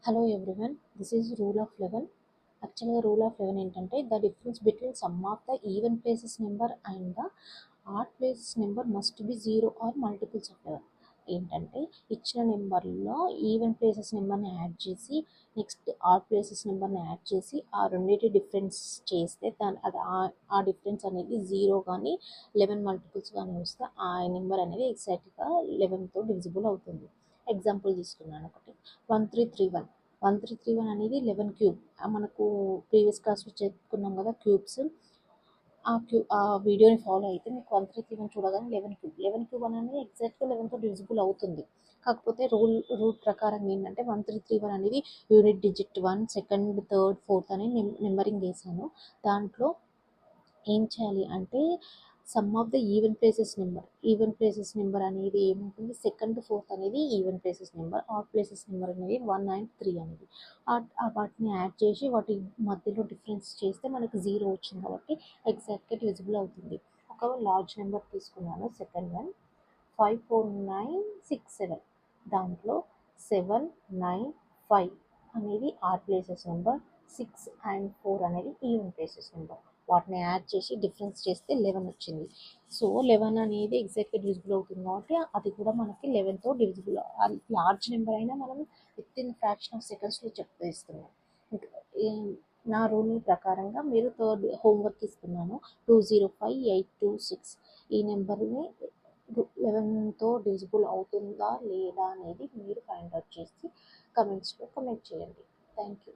Hello everyone, this is rule of 11. Actually, rule of 11 ఏంటంటే the difference between sum of the even places number and the odd places number must be 0 or multiples of 11. ఏంటంటే ఇచ్చిన నెంబర్లో even places నెంబర్ని add చేసి next odd places నెంబర్ని add చేసి ఆ రెండింటి డిఫరెన్స్ చేస్తే అది ఆ డిఫరెన్స్ అనేది 0 కానీ 11 మల్టిపుల్స్ కానీ వస్తే ఆ నెంబర్ అనేది ఎగ్జాక్ట్గా 11తో డివిజిబుల్ అవుతుంది. ఎగ్జాంపుల్ తీసుకున్నాను ఒకటి 1331 అనేది 11 క్యూబ్. మనకు ప్రీవియస్ క్లాస్లో చెప్పుకున్నాం కదా క్యూబ్స్. ఆ వీడియోని ఫాలో అయితే మీకు 1331 చూడగానే 11 క్యూబ్ అనేది ఎగ్జాక్ట్గా 11తో డివిజిబుల్ అవుతుంది. కాకపోతే రూల్ ప్రకారం ఏంటంటే 1331 అనేది unit digit 1, second, third, fourth అని నెంబరింగ్ వేసాను. దాంట్లో ఏం చేయాలి అంటే some of the even places number అనేది ఏముంటుంది, సెకండ్, ఫోర్త్ అనేది even places number, odd places number అనేది 1 and 3 అనేది వాటిని యాడ్ చేసి వాటి మధ్యలో డిఫరెన్స్ చేస్తే మనకు 0 వచ్చింది కాబట్టి ఎగ్జాక్ట్గా డివిజిబుల్ అవుతుంది. ఒక లార్జ్ నెంబర్ తీసుకున్నాను, సెకండ్ వన్ 54967. దాంట్లో 795 అనేది ఆడ్ ప్లేసెస్ నెంబర్, 6 and 4 అనేది ఈవెన్ ప్లేసెస్ నెంబర్. వాటిని యాడ్ చేసి డిఫరెన్స్ చేస్తే 11 వచ్చింది. సో 11 అనేది ఎగ్జాక్ట్గా డివిజిబుల్ అవుతుంది కాబట్టి అది కూడా మనకి 11తో డివిజిబుల్. లార్జ్ నెంబర్ అయినా మనం విత్ ఫ్రాక్షన్ ఆఫ్ సెకండ్స్లో చెప్పేస్తున్నాం. నా రూల్ ప్రకారంగా మీరు థర్డ్ హోంవర్క్ ఇస్తున్నాను, 205826 ఈ నెంబర్ని 11తో డివిజిబుల్ అవుతుందా లేదా అనేది మీరు ఫైండ్ అవుట్ చేసి కమెంట్స్లో కమెంట్ చేయండి. Thank you.